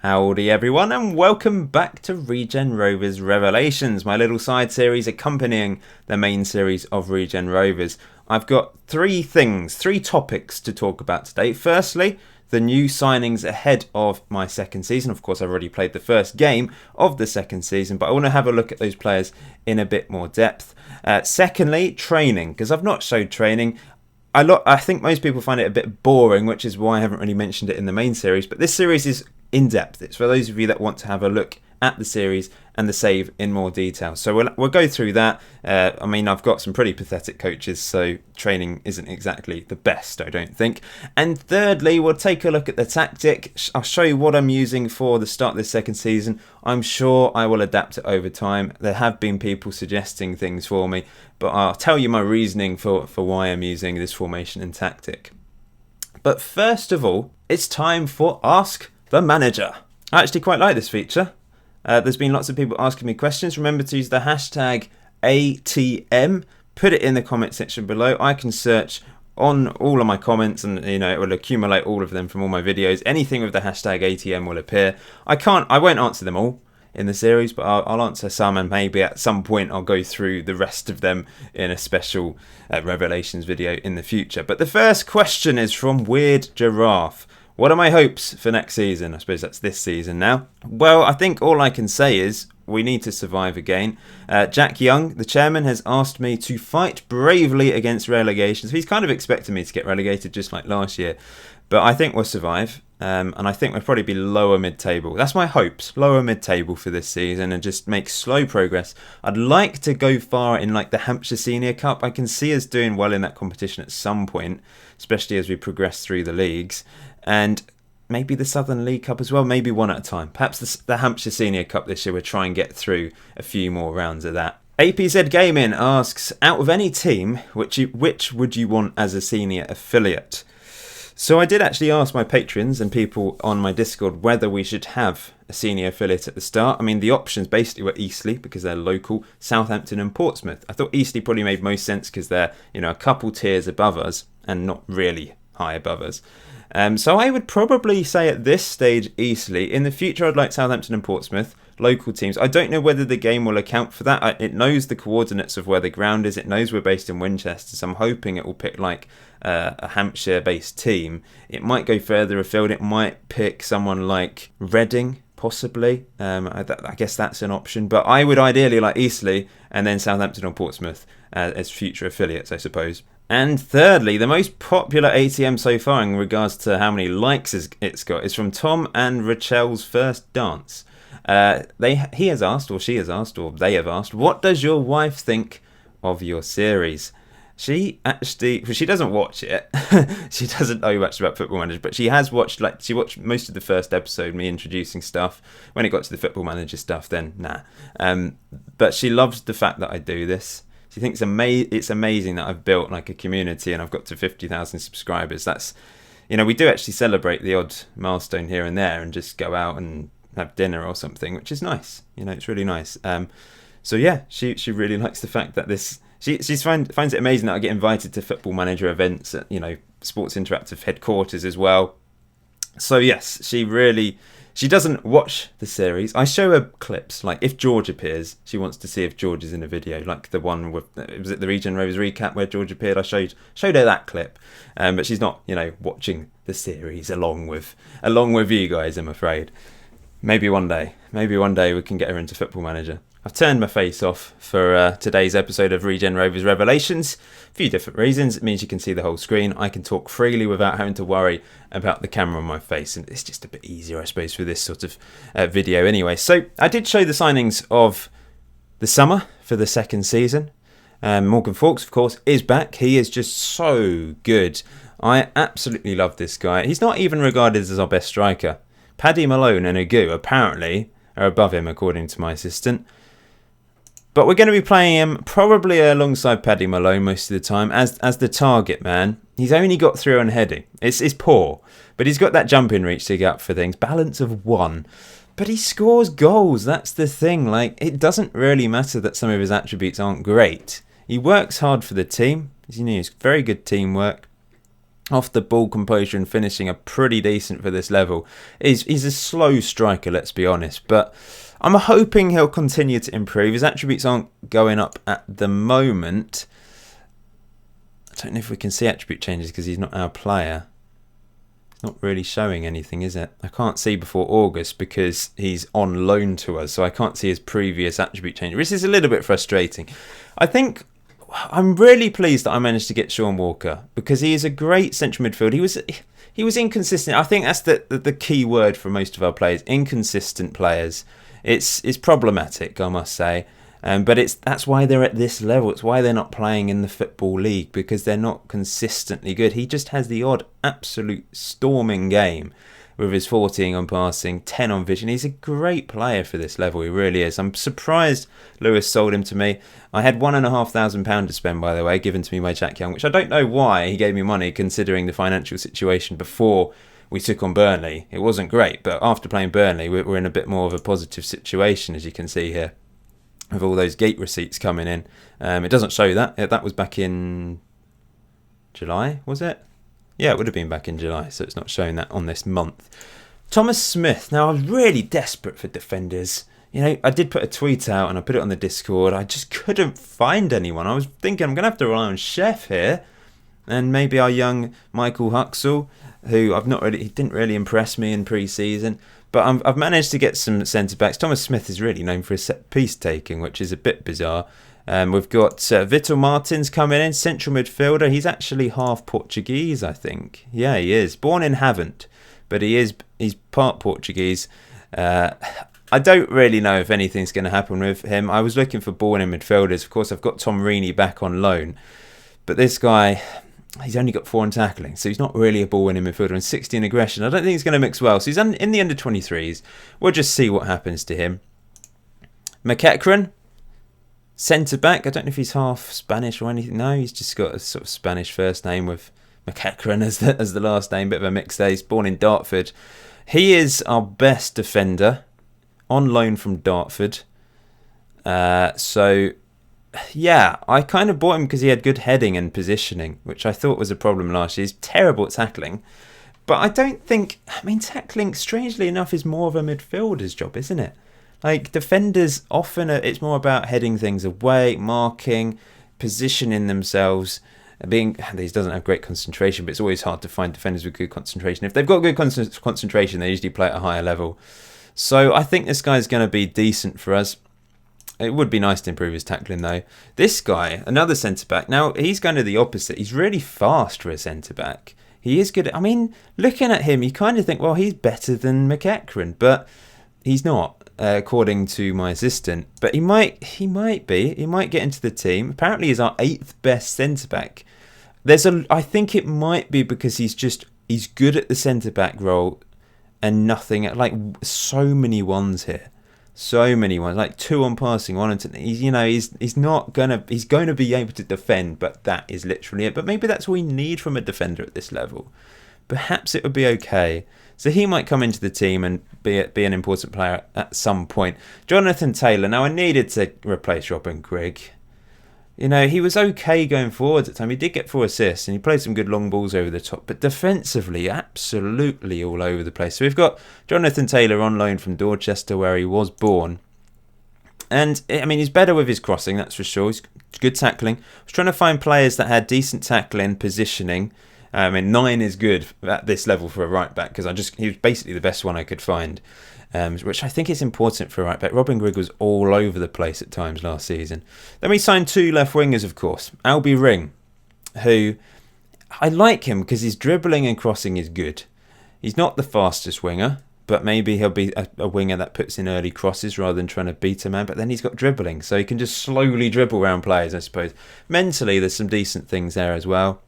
Howdy everyone and welcome back to Regen Rovers Revelations, my little side series accompanying the main series of Regen Rovers. I've got three topics to talk about today. Firstly, the new signings ahead of my second season. Of course, I've already played the first game of the second season, but I want to have a look at those players in a bit more depth. Secondly, training, because I've not showed training. I think most people find it a bit boring, which is why I haven't really mentioned it in the main series, but this series is in depth. It's for those of you that want to have a look at the series and the save in more detail. So we'll go through that. I've got some pretty pathetic coaches, so training isn't exactly the best, I don't think. And thirdly, we'll take a look at the tactic. I'll show you what I'm using for the start of this second season. I'm sure I will adapt it over time. There have been people suggesting things for me, but I'll tell you my reasoning for why I'm using this formation and tactic. But first of all, it's time for Ask the Manager. I actually quite like this feature. There's been lots of people asking me questions. Remember to use the hashtag ATM. Put it in the comment section below. I can search on all of my comments and it will accumulate all of them from all my videos. Anything with the hashtag ATM will appear. I won't answer them all in the series, but I'll answer some, and maybe at some point I'll go through the rest of them in a special Revelations video in the future. But the first question is from Weird Giraffe. What are my hopes for next season? I suppose that's this season now. Well, I think all I can say is we need to survive again. Jack Young, the chairman, has asked me to fight bravely against relegation. So he's kind of expecting me to get relegated just like last year. But I think we'll survive. And I think we'll probably be lower mid-table. That's my hopes. Lower mid-table for this season and just make slow progress. I'd like to go far in like the Hampshire Senior Cup. I can see us doing well in that competition at some point, especially as we progress through the leagues. And maybe the Southern League Cup as well, maybe one at a time. Perhaps the Hampshire Senior Cup this year, we'll try and get through a few more rounds of that. APZ Gaming asks, out of any team, which would you want as a senior affiliate? So I did actually ask my patrons and people on my Discord whether we should have a senior affiliate at the start. I mean, the options basically were Eastleigh because they're local, Southampton and Portsmouth. I thought Eastleigh probably made most sense because they're, a couple tiers above us and not really high above us. So I would probably say at this stage Eastleigh. In the future I'd like Southampton and Portsmouth, local teams. I don't know whether the game will account for that. It knows the coordinates of where the ground is. It knows we're based in Winchester, so I'm hoping it will pick like a Hampshire based team. It might go further afield. It might pick someone like Reading possibly. I guess that's an option, but I would ideally like Eastleigh and then Southampton or Portsmouth as future affiliates, I suppose. And thirdly, the most popular ATM so far in regards to how many likes it's got is from Tom and Rachel's First Dance. He has asked, or she has asked, or they have asked, what does your wife think of your series? She doesn't watch it. She doesn't know much about Football Manager, but she has watched, she watched most of the first episode, me introducing stuff. When it got to the Football Manager stuff, then nah. But she loves the fact that I do this. She thinks it's amazing that I've built like a community and I've got to 50,000 subscribers. That's, we do actually celebrate the odd milestone here and there and just go out and have dinner or something, which is nice. It's really nice. So yeah, she really likes the fact that this. She finds it amazing that I get invited to Football Manager events at Sports Interactive headquarters as well. So yes, she doesn't watch the series. I show her clips. Like if George appears, she wants to see if George is in a video. Like the one with was it the Regen Rovers recap where George appeared? I showed her that clip, but she's not watching the series along with you guys. I'm afraid. Maybe one day we can get her into Football Manager. I've turned my face off for today's episode of Regen Rovers Revelations. A few different reasons. It means you can see the whole screen. I can talk freely without having to worry about the camera on my face. And it's just a bit easier, I suppose, for this sort of video anyway. So I did show the signings of the summer for the second season. Morgan Fawkes, of course, is back. He is just so good. I absolutely love this guy. He's not even regarded as our best striker. Paddy Malone and Agu apparently are above him, according to my assistant. But we're going to be playing him probably alongside Paddy Malone most of the time as the target man. He's only got 3 on heading. It's poor, but he's got that jumping reach to get up for things. Balance of 1. But he scores goals. That's the thing. It doesn't really matter that some of his attributes aren't great. He works hard for the team. He's very good teamwork. off the ball composure and finishing are pretty decent for this level. He's a slow striker, let's be honest, but I'm hoping he'll continue to improve. His attributes aren't going up at the moment. I don't know if we can see attribute changes because he's not our player. It's not really showing anything, is it? I can't see before August because he's on loan to us, so I can't see his previous attribute changes, which is a little bit frustrating. I think I'm really pleased that I managed to get Sean Walker because he is a great central midfielder. He was inconsistent. I think that's the key word for most of our players. Inconsistent players. It's problematic, I must say. But that's why they're at this level. It's why they're not playing in the Football League, because they're not consistently good. He just has the odd absolute storming game with his 14 on passing, 10 on vision. He's a great player for this level. He really is. I'm surprised Lewis sold him to me. I had £1,500 to spend, by the way, given to me by Jack Young, which I don't know why he gave me money considering the financial situation before we took on Burnley. It wasn't great, but after playing Burnley, we're in a bit more of a positive situation, as you can see here, with all those gate receipts coming in. It doesn't show that. That was back in July, was it? Yeah, it would have been back in July, so it's not showing that on this month. Thomas Smith. Now, I was really desperate for defenders. You know, I did put a tweet out and I put it on the Discord. I just couldn't find anyone. I was thinking I'm going to have to rely on Chef here. And maybe our young Michael Huxell, who he didn't really impress me in pre-season. But I've managed to get some centre-backs. Thomas Smith is really known for his set-piece taking, which is a bit bizarre. We've got Vitor Martins coming in, central midfielder. He's actually half Portuguese, I think. Yeah, he is. Born in Havant, but he's part Portuguese. I don't really know if anything's going to happen with him. I was looking for born-in midfielders. Of course, I've got Tom Reaney back on loan. But this guy, he's only got 4 in tackling, so he's not really a ball-winning midfielder. And 60 in aggression, I don't think he's going to mix well. So he's in the under-23s. We'll just see what happens to him. McEachran, centre-back. I don't know if he's half Spanish or anything. No, he's just got a sort of Spanish first name with McEachran as the last name. Bit of a mixed day. He's born in Dartford. He is our best defender, on loan from Dartford. So, yeah, I kind of bought him because he had good heading and positioning, which I thought was a problem last year. He's terrible at tackling. But I don't think... I mean, tackling, strangely enough, is more of a midfielder's job, isn't it? Like, defenders often, it's more about heading things away, marking, positioning themselves. He doesn't have great concentration, but it's always hard to find defenders with good concentration. If they've got good concentration, they usually play at a higher level. So I think this guy's going to be decent for us. It would be nice to improve his tackling, though. This guy, another centre-back. Now, he's going to the opposite. He's really fast for a centre-back. He is good. I mean, looking at him, you kind of think, well, he's better than McEachran, but he's not, according to my assistant. But he might be. He might get into the team. Apparently, he's our 8th best centre-back. I think it might be because he's good at the centre-back role and nothing, like so many ones here. So many ones, like 2 on passing, 1 on... He's going to be able to defend, but that is literally it. But maybe that's what we need from a defender at this level. Perhaps it would be okay. So he might come into the team and be an important player at some point. Jonathan Taylor. Now, I needed to replace Robin Grigg. You know, he was okay going forward at the time. He did get 4 assists and he played some good long balls over the top. But defensively, absolutely all over the place. So we've got Jonathan Taylor on loan from Dorchester, where he was born. And, I mean, he's better with his crossing, that's for sure. He's good tackling. I was trying to find players that had decent tackling, positioning. I mean, 9 is good at this level for a right-back because he was basically the best one I could find. Which I think is important for a right back. Robin Grigg was all over the place at times last season. Then we signed 2 left wingers, of course. Albie Ring, who I like him because his dribbling and crossing is good. He's not the fastest winger, but maybe he'll be a winger that puts in early crosses rather than trying to beat a man. But then he's got dribbling, so he can just slowly dribble around players, I suppose. Mentally, there's some decent things there as well.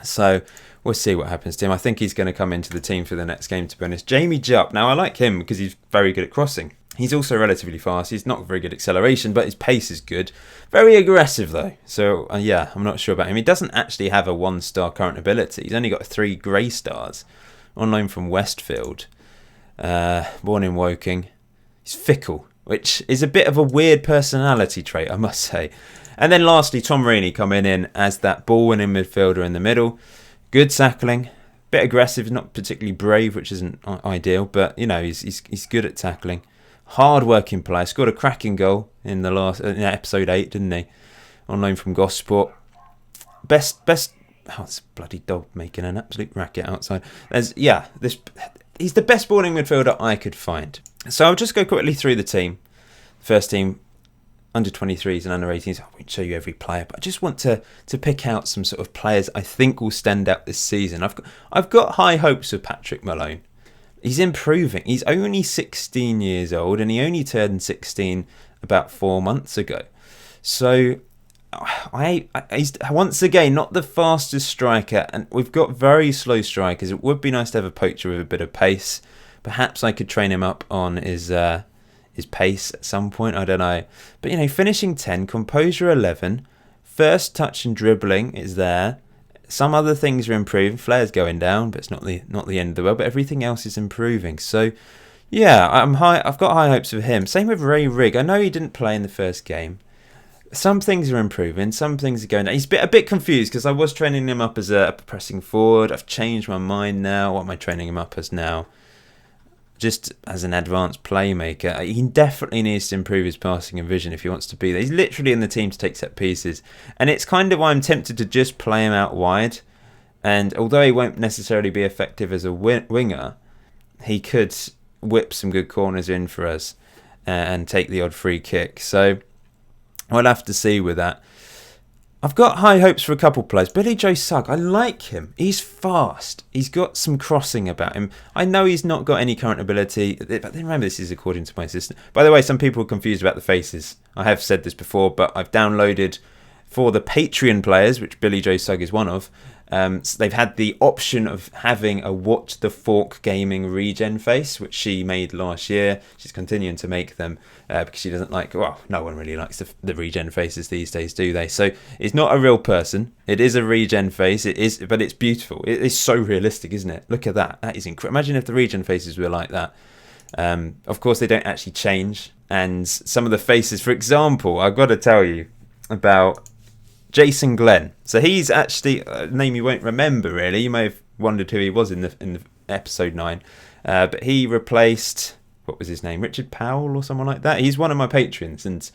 So we'll see what happens to him. I think he's going to come into the team for the next game, to be honest. Jamie Jupp. Now, I like him because he's very good at crossing. He's also relatively fast. He's not very good at acceleration, but his pace is good. Very aggressive, though. So, yeah, I'm not sure about him. He doesn't actually have a 1-star current ability. He's only got 3 grey stars. On loan from Westfield. Born in Woking. He's fickle, which is a bit of a weird personality trait, I must say. And then lastly, Tom Reaney coming in as that ball-winning midfielder in the middle. Good tackling, bit aggressive, not particularly brave, which isn't ideal, but he's good at tackling. Hard working player, scored a cracking goal in the last in episode 8, didn't he? On loan from Gosport. Best. Oh, it's a bloody dog making an absolute racket outside. He's the best balling midfielder I could find. So I'll just go quickly through the team. First team, under 23s and under 18s. I won't show you every player, but I just want to pick out some sort of players I think will stand out this season. I've got high hopes of Patrick Malone. He's improving. He's only 16 years old, and he only turned 16 about 4 months ago. So he's once again not the fastest striker, and we've got very slow strikers. It would be nice to have a poacher with a bit of pace. Perhaps I could train him up on his pace at some point. I don't know, but finishing 10, composure 11, first touch and dribbling is there. Some other things are improving. Flair's going down, but it's not the end of the world. But everything else is improving. So yeah, I've got high hopes of him. Same with Ray Rigg. I know he didn't play in the first game. Some things are improving, some things are going down. He's a bit confused because I was training him up as a pressing forward. I've changed my mind now. What am I training him up as now? Just as an advanced playmaker. He definitely needs to improve his passing and vision if he wants to be there. He's literally in the team to take set pieces. And it's kind of why I'm tempted to just play him out wide. And although he won't necessarily be effective as a winger, he could whip some good corners in for us and take the odd free kick. So we'll have to see with that. I've got high hopes for a couple of players. Billy Joe Sugg, I like him. He's fast. He's got some crossing about him. I know he's not got any current ability, but remember this is according to my assistant. By the way, some people are confused about the faces. I have said this before, but I've downloaded for the Patreon players, which Billy Joe Sugg is one of. They've had the option of having a Watch the Fork Gaming regen face, which she made last year. She's continuing to make them because she doesn't like. Well, no one really likes the regen faces these days, do they? So it's not a real person. It is a regen face. It is, but it's beautiful. It is so realistic, isn't it? Look at that. That is incredible. Imagine if the regen faces were like that. Of course, they don't actually change. And some of the faces, for example, I've got to tell you about Jason Glenn. So he's actually a name you won't remember really. You may have wondered who he was in the episode 9, but he replaced, what was his name, Richard Powell or someone like that. He's one of my patrons and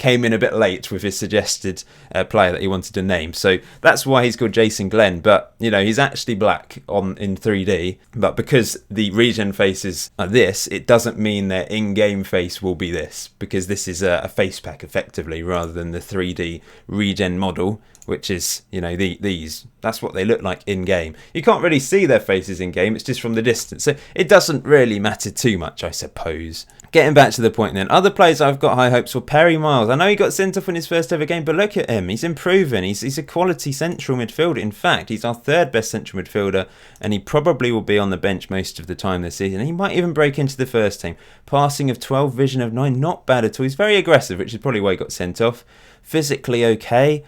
came in a bit late with his suggested player that he wanted to name. So that's why he's called Jason Glenn. But he's actually black in 3D. But because the regen faces are this, it doesn't mean their in-game face will be this, because this is a face pack effectively rather than the 3D regen model, which is, these. That's what they look like in-game. You can't really see their faces in-game, it's just from the distance. So it doesn't really matter too much, I suppose. Getting back to the point then, other players I've got high hopes for. Perry Miles. I know he got sent off in his first ever game, but look at him. He's improving. He's a quality central midfielder. In fact, he's our third best central midfielder, and he probably will be on the bench most of the time this season. He might even break into the first team. Passing of 12, vision of 9, not bad at all. He's very aggressive, which is probably why he got sent off. Physically okay.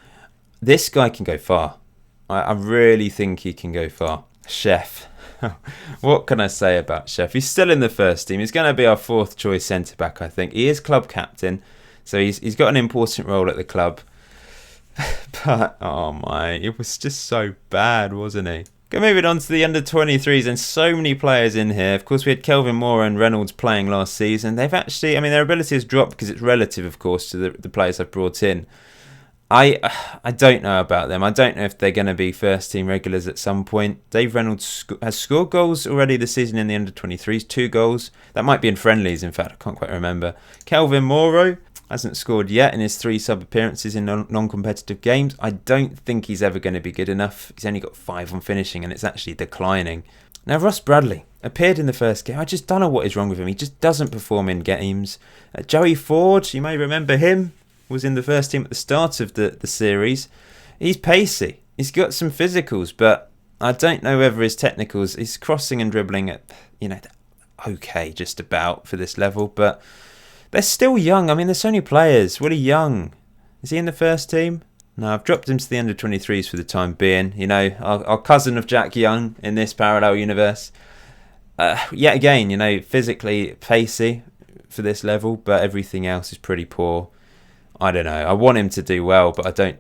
This guy can go far. I really think he can go far. Chef. What can I say about Chef? He's still in the first team. He's going to be our fourth choice centre-back, I think. He is club captain, so he's got an important role at the club. But, oh my, it was just so bad, wasn't he? Go moving on to the under-23s, and so many players in here. Of course, we had Kelvin Moore and Reynolds playing last season. They've actually, their ability has dropped because it's relative, of course, to the players I've brought in. I don't know about them. I don't know if they're going to be first team regulars at some point. Dave Reynolds has scored goals already this season in the under-23s, 2 goals. That might be in friendlies, in fact. I can't quite remember. Kelvin Moore hasn't scored yet in his 3 sub appearances in non-competitive games. I don't think he's ever going to be good enough. He's only got 5 on finishing and it's actually declining. Now, Ross Bradley appeared in the first game. I just don't know what is wrong with him. He just doesn't perform in games. Joey Ford, you may remember him, was in the first team at the start of the series. He's pacey. He's got some physicals, but I don't know whether his technicals, his crossing and dribbling at, okay, just about for this level, but they're still young. They're so many players. Willie Young, is he in the first team? No, I've dropped him to the under-23s for the time being. Our cousin of Jack Young in this parallel universe. Yet again, physically pacey for this level, but everything else is pretty poor. I don't know. I want him to do well, but I don't.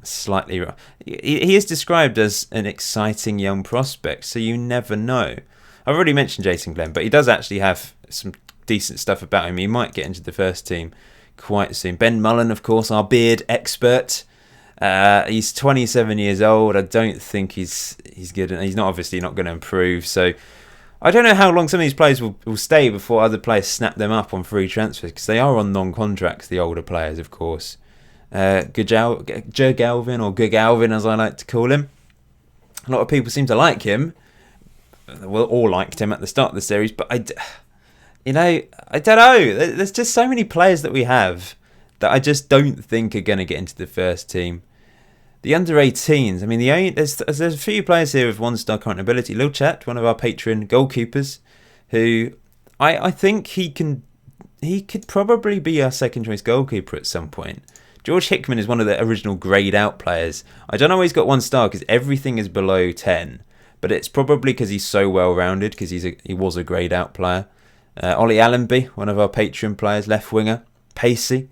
slightly. He is described as an exciting young prospect, so you never know. I've already mentioned Jason Glenn, but he does actually have some decent stuff about him. He might get into the first team quite soon. Ben Mullen, of course, our beard expert. He's 27 years old. I don't think he's good. He's not obviously not going to improve. So I don't know how long some of these players will stay before other players snap them up on free transfers, because they are on non-contracts, the older players, of course. Galvin, or Galvin as I like to call him. A lot of people seem to like him. Well, all liked him at the start of the series, but I don't know. There's just so many players that we have that I just don't think are going to get into the first team. The under-18s, I mean, there's a few players here with one-star current ability. Lil Chat, one of our Patreon goalkeepers, who I think he could probably be our second-choice goalkeeper at some point. George Hickman is one of the original greyed-out players. I don't know why he's got 1 star, because everything is below 10. But it's probably because he's so well-rounded, because he was a greyed-out player. Ollie Allenby, one of our Patreon players, left winger, pacey,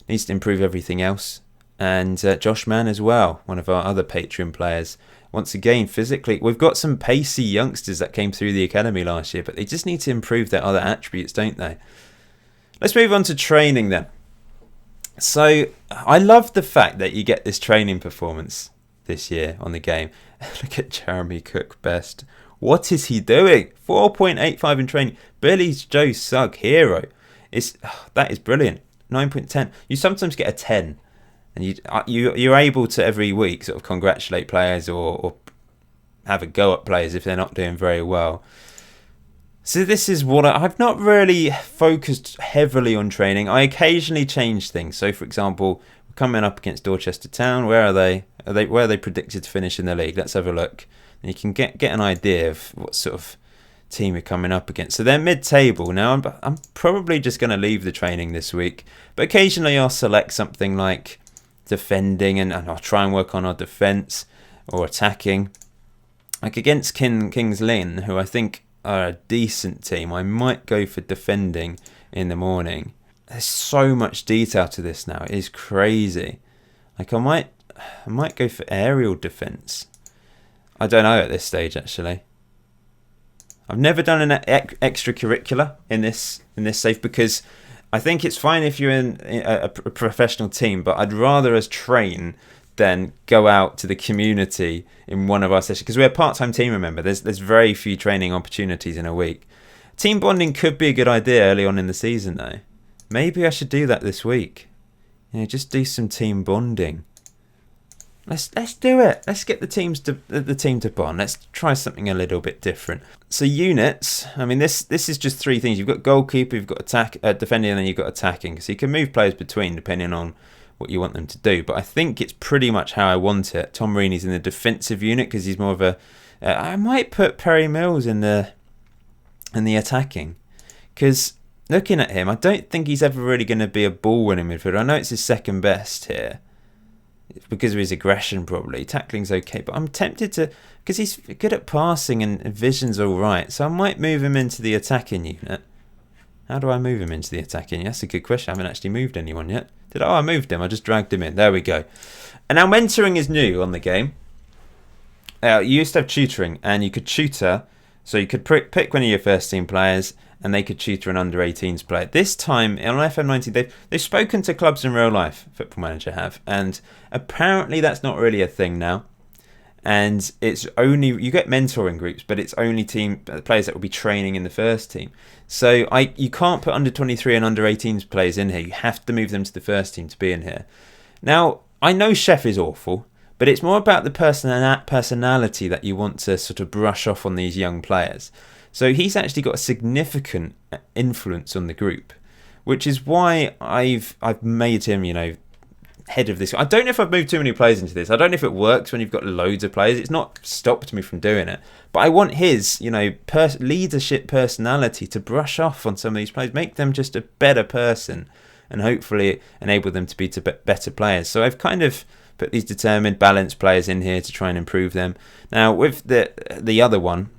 needs to improve everything else. And Josh Mann as well, one of our other Patreon players. Once again, physically, we've got some pacey youngsters that came through the academy last year, but they just need to improve their other attributes, don't they? Let's move on to training then. So, I love the fact that you get this training performance this year on the game. Look at Jeremy Cook best. What is he doing? 4.85 in training. Billy Joe Sugg, hero. That is brilliant. 9.10. You sometimes get a 10. And you're able to every week sort of congratulate players or have a go at players if they're not doing very well. So this is what I've not really focused heavily on training. I occasionally change things. So for example, we're coming up against Dorchester Town. Where are they? Where are they predicted to finish in the league? Let's have a look. And you can get an idea of what sort of team you're coming up against. So they're mid-table. Now I'm probably just going to leave the training this week. But occasionally I'll select something like defending, and I'll try and work on our defence or attacking. Like against Kings Lynn, who I think are a decent team, I might go for defending in the morning. There's so much detail to this now. It is crazy. Like I might go for aerial defence. I don't know at this stage actually. I've never done an extracurricular in this save, because I think it's fine if you're in a professional team, but I'd rather us train than go out to the community in one of our sessions, because we're a part-time team, remember. There's very few training opportunities in a week. Team bonding could be a good idea early on in the season, though. Maybe I should do that this week. Just do some team bonding. Let's do it. Let's get the team to bond. Let's try something a little bit different. So units. I mean, this is just 3 things. You've got goalkeeper, you've got defending, and then you've got attacking. So you can move players between depending on what you want them to do. But I think it's pretty much how I want it. Tom Reaney's in the defensive unit because he's more of a. I might put Perry Mills in the attacking, because looking at him, I don't think he's ever really going to be a ball-winning midfielder. I know it's his second best here. It's because of his aggression, probably. Tackling's okay, but I'm tempted to, because he's good at passing and vision's all right. So I might move him into the attacking unit. How do I move him into the attacking unit? That's a good question. I haven't actually moved anyone yet. I moved him. I just dragged him in. There we go. And now mentoring is new on the game. You used to have tutoring, and you could tutor. So you could pick one of your first team players, and they could tutor an under-18s player. This time, on FM19, they've spoken to clubs in real life, Football Manager have, and apparently that's not really a thing now. And it's only, you get mentoring groups, but it's only players that will be training in the first team. So you can't put under-23 and under-18s players in here. You have to move them to the first team to be in here. Now, I know Chef is awful, but it's more about the personality that you want to sort of brush off on these young players. So he's actually got a significant influence on the group, which is why I've made him, head of this. I don't know if I've moved too many players into this. I don't know if it works when you've got loads of players. It's not stopped me from doing it. But I want his, leadership personality to brush off on some of these players, make them just a better person, and hopefully enable them to be better players. So I've kind of put these determined, balanced players in here to try and improve them. Now, with the other one,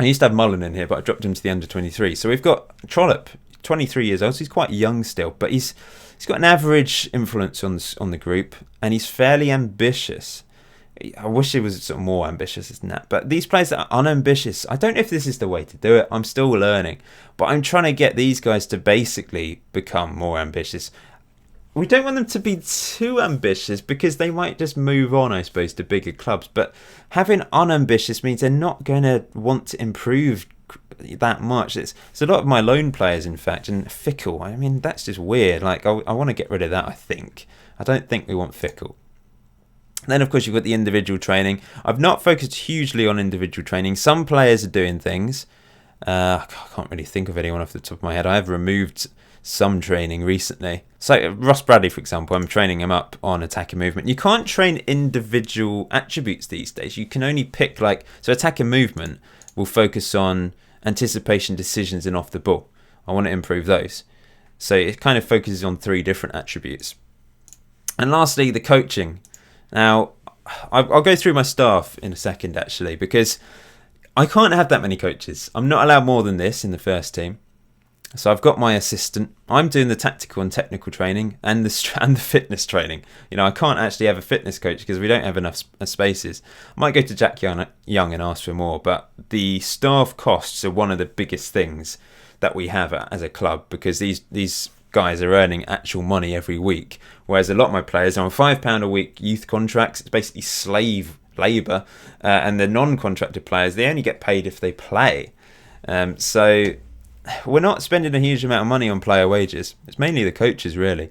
I used to have Mullen in here, but I dropped him to the under-23. So we've got Trollope, 23 years old, so he's quite young still, but he's he's got an average influence on the group, and he's fairly ambitious. I wish he was sort of more ambitious than that. But these players that are unambitious, I don't know if this is the way to do it. I'm still learning. But I'm trying to get these guys to basically become more ambitious. We don't want them to be too ambitious because they might just move on, I suppose, to bigger clubs. But having unambitious means they're not going to want to improve that much. It's a lot of my loan players, in fact, and fickle. I mean, that's just weird. Like, I want to get rid of that, I think. I don't think we want fickle. Then, of course, you've got the individual training. I've not focused hugely on individual training. Some players are doing things. I can't really think of anyone off the top of my head. I have removed some training recently. So Ross Bradley, for example, I'm training him up on attack and movement. You can't train individual attributes these days. You can only pick, so attack and movement will focus on anticipation, decisions, and off the ball. I want to improve those. So it kind of focuses on 3 different attributes. And lastly, the coaching. Now, I'll go through my staff in a second, actually, because I can't have that many coaches. I'm not allowed more than this in the first team. So I've got my assistant. I'm doing the tactical and technical training and the fitness training. I can't actually have a fitness coach because we don't have enough spaces. I might go to Jack Young and ask for more, but the staff costs are one of the biggest things that we have as a club, because these guys are earning actual money every week, whereas a lot of my players are on £5 a week youth contracts. It's basically slave labour, and the non-contracted players, they only get paid if they play. So we're not spending a huge amount of money on player wages. It's mainly the coaches, really.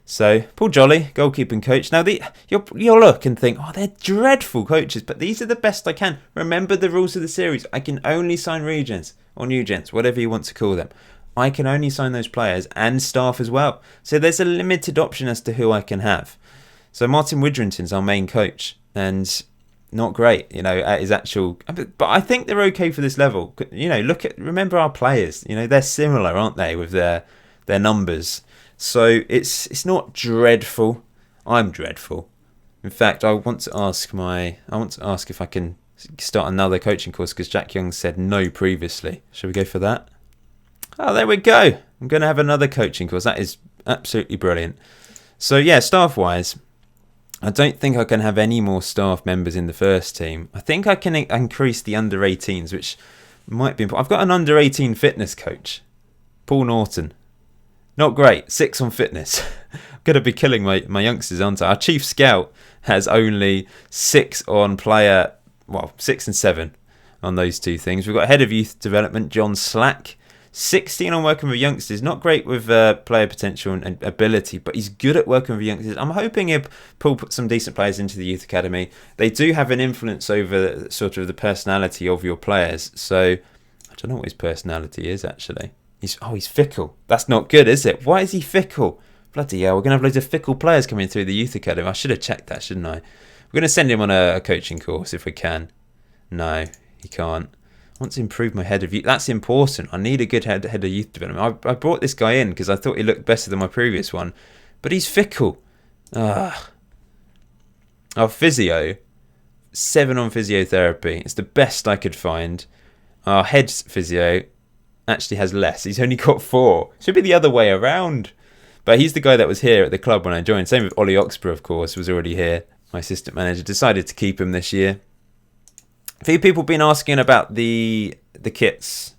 So Paul Jolly, goalkeeping coach. Now you'll look and think, oh, they're dreadful coaches, but these are the best I can. Remember the rules of the series. I can only sign regens or new gents, whatever you want to call them. I can only sign those players and staff as well. So there's a limited option as to who I can have. So Martin Widrington's our main coach, and not great, at his actual. But I think they're okay for this level. Remember our players. They're similar, aren't they, with their numbers. So it's not dreadful. I'm dreadful. In fact, I want to ask if I can start another coaching course, because Jack Young said no previously. Shall we go for that? Oh, there we go. I'm going to have another coaching course. That is absolutely brilliant. So, yeah, staff-wise, I don't think I can have any more staff members in the first team. I think I can increase the under-18s, which might be important. I've got an under-18 fitness coach, Paul Norton. Not great. 6 on fitness. I'm going to be killing my youngsters, aren't I? Our chief scout has only 6 on player, 6 and 7 on those 2 things. We've got head of youth development, John Slack. 16 on working with youngsters. Not great with player potential and ability, but he's good at working with youngsters. I'm hoping he'll put some decent players into the youth academy. They do have an influence over sort of the personality of your players. So I don't know what his personality is, actually. He's fickle. That's not good, is it? Why is he fickle? Bloody hell, we're going to have loads of fickle players coming through the youth academy. I should have checked that, shouldn't I? We're going to send him on a coaching course if we can. No, he can't. I want to improve my head of youth. That's important. I need a good head of youth development. I brought this guy in because I thought he looked better than my previous one, but he's fickle. Our physio, 7 on physiotherapy. It's the best I could find. Our head physio actually has less. He's only got 4. Should be the other way around. But he's the guy that was here at the club when I joined. Same with Ollie Oxborough, of course, was already here. My assistant manager decided to keep him this year. A few people have been asking about the kits.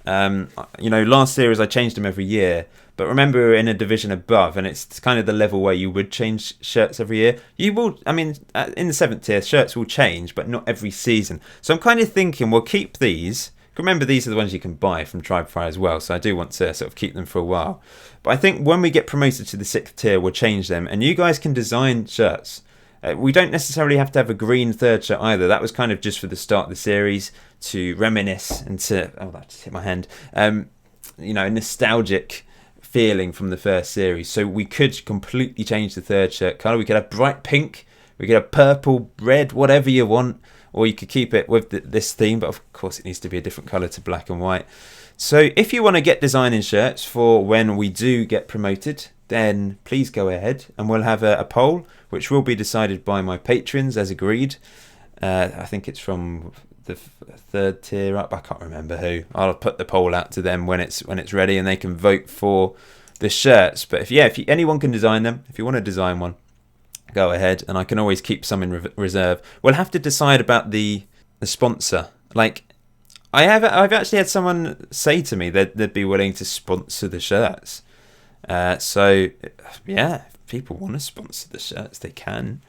Last series I changed them every year, but remember we're in a division above, and it's kind of the level where you would change shirts every year. You will, in the 7th tier, shirts will change, but not every season. So I'm kind of thinking we'll keep these. Remember, these are the ones you can buy from Tribe Fire as well, so I do want to sort of keep them for a while. But I think when we get promoted to the 6th tier, we'll change them, and you guys can design shirts. We don't necessarily have to have a green 3rd shirt either. That was kind of just for the start of the series to reminisce and to... Oh, that just hit my hand. A nostalgic feeling from the first series. So we could completely change the 3rd shirt colour. We could have bright pink. We could have purple, red, whatever you want. Or you could keep it with this theme. But of course, it needs to be a different colour to black and white. So if you want to get designing shirts for when we do get promoted, then please go ahead and we'll have a poll, which will be decided by my patrons as agreed. I think it's from the 3rd tier up. I can't remember who. I'll put the poll out to them when it's ready, and they can vote for the shirts. But if anyone can design them, if you want to design one, go ahead, and I can always keep some in reserve. We'll have to decide about the sponsor. Like, I've actually had someone say to me that they'd be willing to sponsor the shirts. So yeah, if people want to sponsor the shirts, they can.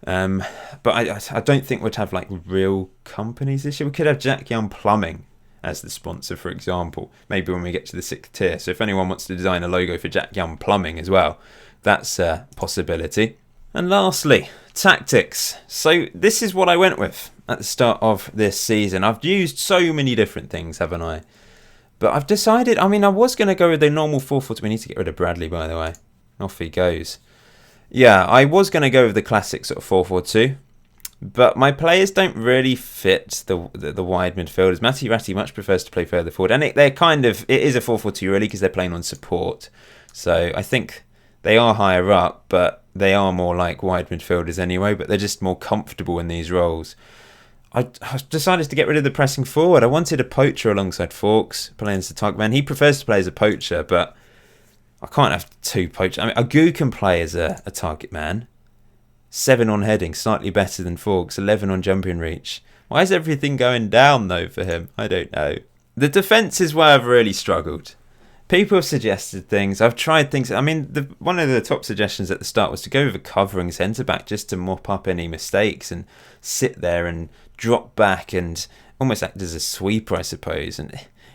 But I don't think we'd have like real companies this year. We could have Jack Young Plumbing as the sponsor, for example. Maybe when we get to the 6th tier. So if anyone wants to design a logo for Jack Young Plumbing as well, that's a possibility. And lastly, tactics. So this is what I went with at the start of this season. I've used so many different things, haven't I? But I've decided, I was going to go with the normal 4-4-2. We need to get rid of Bradley, by the way. Off he goes. Yeah, I was going to go with the classic sort of 4-4-2. But my players don't really fit the wide midfielders. Matty Ratty much prefers to play further forward. And it is a 4-4-2 really, because they're playing on support. So I think they are higher up, but they are more like wide midfielders anyway. But they're just more comfortable in these roles. I decided to get rid of the pressing forward. I wanted a poacher alongside Fawkes, playing as a target man. He prefers to play as a poacher, but I can't have two poachers. Agu can play as a target man. 7 on heading, slightly better than Fawkes. 11 on jumping reach. Why is everything going down, though, for him? I don't know. The defence is where I've really struggled. People have suggested things. I've tried things. One of the top suggestions at the start was to go with a covering centre-back just to mop up any mistakes and sit there and drop back and almost act as a sweeper, I suppose. And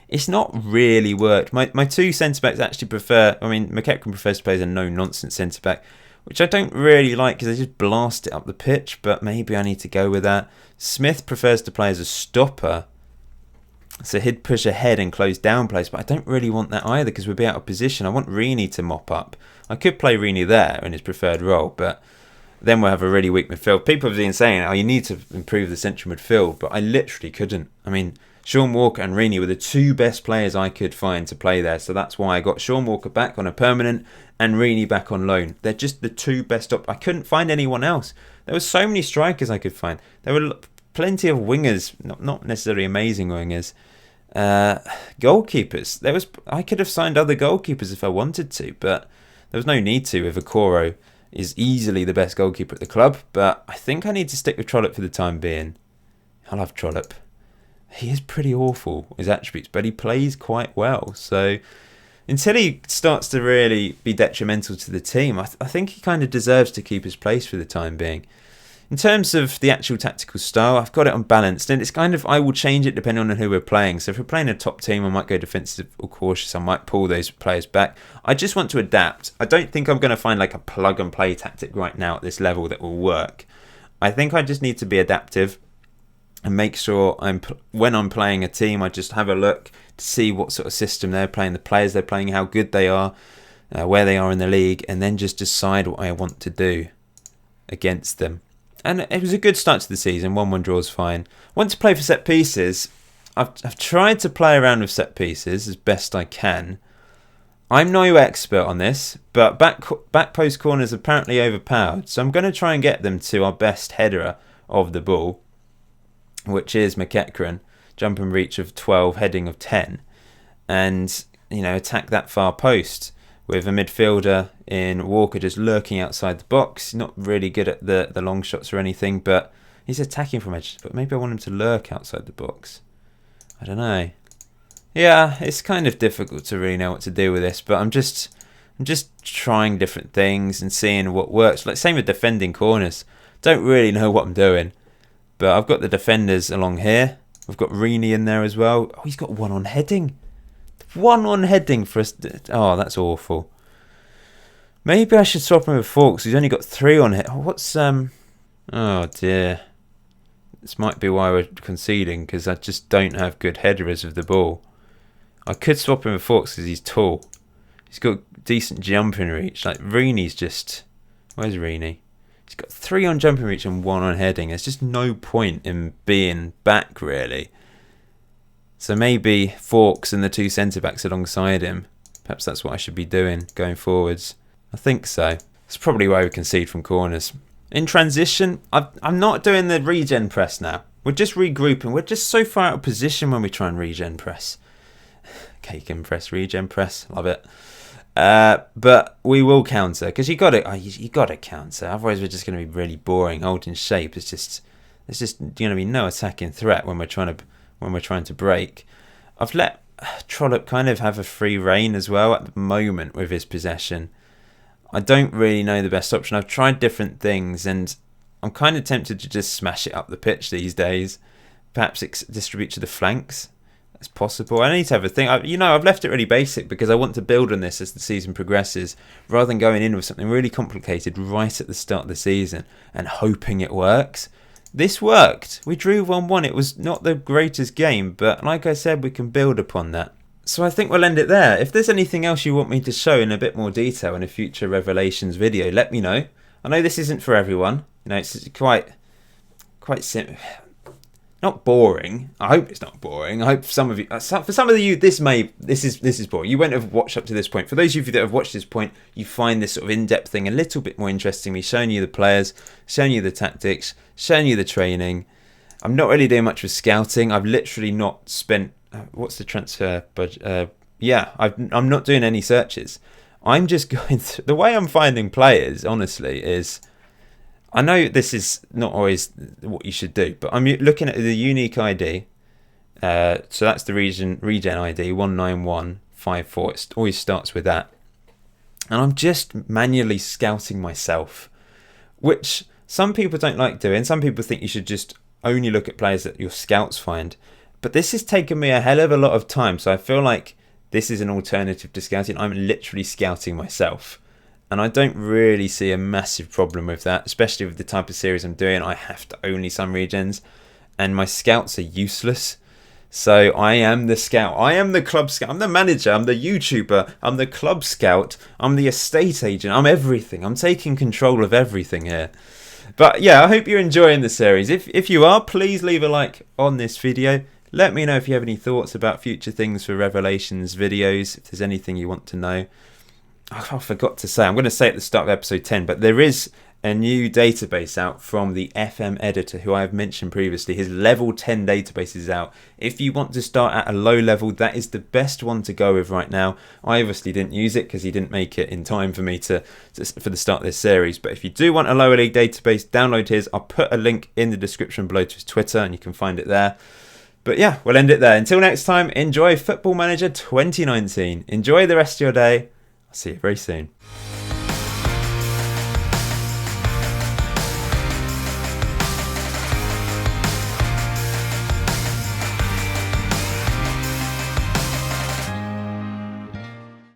it's not really worked. My two centre-backs actually prefer... McEachran prefers to play as a no-nonsense centre-back, which I don't really like because they just blast it up the pitch, but maybe I need to go with that. Smith prefers to play as a stopper, so he'd push ahead and close down plays, but I don't really want that either because we'd be out of position. I want Reaney to mop up. I could play Reaney there in his preferred role, but then we'll have a really weak midfield. People have been saying, you need to improve the central midfield, but I literally couldn't. Sean Walker and Reaney were the two best players I could find to play there, so that's why I got Sean Walker back on a permanent and Reaney back on loan. They're just the two best I couldn't find anyone else. There were so many strikers I could find. There were plenty of wingers, not necessarily amazing wingers. Goalkeepers. I could have signed other goalkeepers if I wanted to, but there was no need to. If Okoro is easily the best goalkeeper at the club, but I think I need to stick with Trollope for the time being. I love Trollope. He is pretty awful, his attributes, but he plays quite well. So until he starts to really be detrimental to the team, I think he kind of deserves to keep his place for the time being. In terms of the actual tactical style, I've got it unbalanced, and it's kind of, I will change it depending on who we're playing. So if we're playing a top team, I might go defensive or cautious. I might pull those players back. I just want to adapt. I don't think I'm going to find like a plug and play tactic right now at this level that will work. I think I just need to be adaptive and make sure when I'm playing a team, I just have a look to see what sort of system they're playing, the players they're playing, how good they are, where they are in the league, and then just decide what I want to do against them. And it was a good start to the season. 1-1 draw is fine. Want to play for set pieces. I've tried to play around with set pieces as best I can. I'm no expert on this, but back post corners are apparently overpowered. So I'm going to try and get them to our best header of the ball, which is McEachran. Jump and reach of 12, heading of 10. And, attack that far post with a midfielder in Walker just lurking outside the box. Not really good at the long shots or anything, but he's attacking from edges. But maybe I want him to lurk outside the box. I don't know. Yeah, it's kind of difficult to really know what to do with this, but I'm just trying different things and seeing what works. Like same with defending corners. Don't really know what I'm doing, but I've got the defenders along here. I've got Reaney in there as well. Oh, he's got 1 on heading. 1 on heading for us. Oh, that's awful. Maybe I should swap him with Fawkes. He's only got 3 on hit. Oh dear. This might be why we're conceding, because I just don't have good headers of the ball. I could swap him with Fawkes because he's tall. He's got decent jumping reach. Like Reaney's just... Where's Reaney? He's got 3 on jumping reach and 1 on heading. There's just no point in being back, really. So maybe Fawkes and the 2 centre-backs alongside him. Perhaps that's what I should be doing going forwards. I think so. That's probably why we concede from corners. In transition, I'm not doing the regen press now. We're just regrouping. We're just so far out of position when we try and regen press. Cake and press, regen press. Love it. But we will counter because you got to counter. Otherwise, we're just going to be really boring, holding shape. There's just going to be no attacking threat when we're trying to break. I've let Trollope kind of have a free reign as well at the moment with his possession. I don't really know the best option. I've tried different things and I'm kind of tempted to just smash it up the pitch these days. Perhaps distribute to the flanks. That's possible. I need to have a think. I've left it really basic because I want to build on this as the season progresses rather than going in with something really complicated right at the start of the season and hoping it works. This worked. We drew 1-1. It was not the greatest game, but like I said, we can build upon that. So I think we'll end it there. If there's anything else you want me to show in a bit more detail in a future Revelations video, let me know. I know this isn't for everyone. It's quite simple. Not boring. I hope it's not boring. I hope for some of you, this is boring. You won't have watched up to this point. For those of you that have watched this point, you find this sort of in-depth thing a little bit more interesting. Me showing you the players, showing you the tactics, showing you the training. I'm not really doing much with scouting. I've literally not spent. What's the transfer budget? I'm not doing any searches. I'm just going through. The way I'm finding players, honestly, is. I know this is not always what you should do, but I'm looking at the unique ID. So that's the Regen ID 19154. It always starts with that. And I'm just manually scouting myself, which some people don't like doing. Some people think you should just only look at players that your scouts find. But this has taken me a hell of a lot of time, so I feel like this is an alternative to scouting. I'm literally scouting myself. And I don't really see a massive problem with that, especially with the type of series I'm doing. I have to only some regens, and my scouts are useless. So I am the scout. I am the club scout. I'm the manager. I'm the YouTuber. I'm the club scout. I'm the estate agent. I'm everything. I'm taking control of everything here. But yeah, I hope you're enjoying the series. If you are, please leave a like on this video. Let me know if you have any thoughts about future things for Revelations videos, if there's anything you want to know. I forgot to say, I'm going to say at the start of episode 10, but there is a new database out from the FM editor who I have mentioned previously. His level 10 database is out. If you want to start at a low level, that is the best one to go with right now. I obviously didn't use it because he didn't make it in time for me for the start of this series. But if you do want a lower league database, download his. I'll put a link in the description below to his Twitter and you can find it there. But yeah, we'll end it there. Until next time, enjoy Football Manager 2019. Enjoy the rest of your day. I'll see you very soon.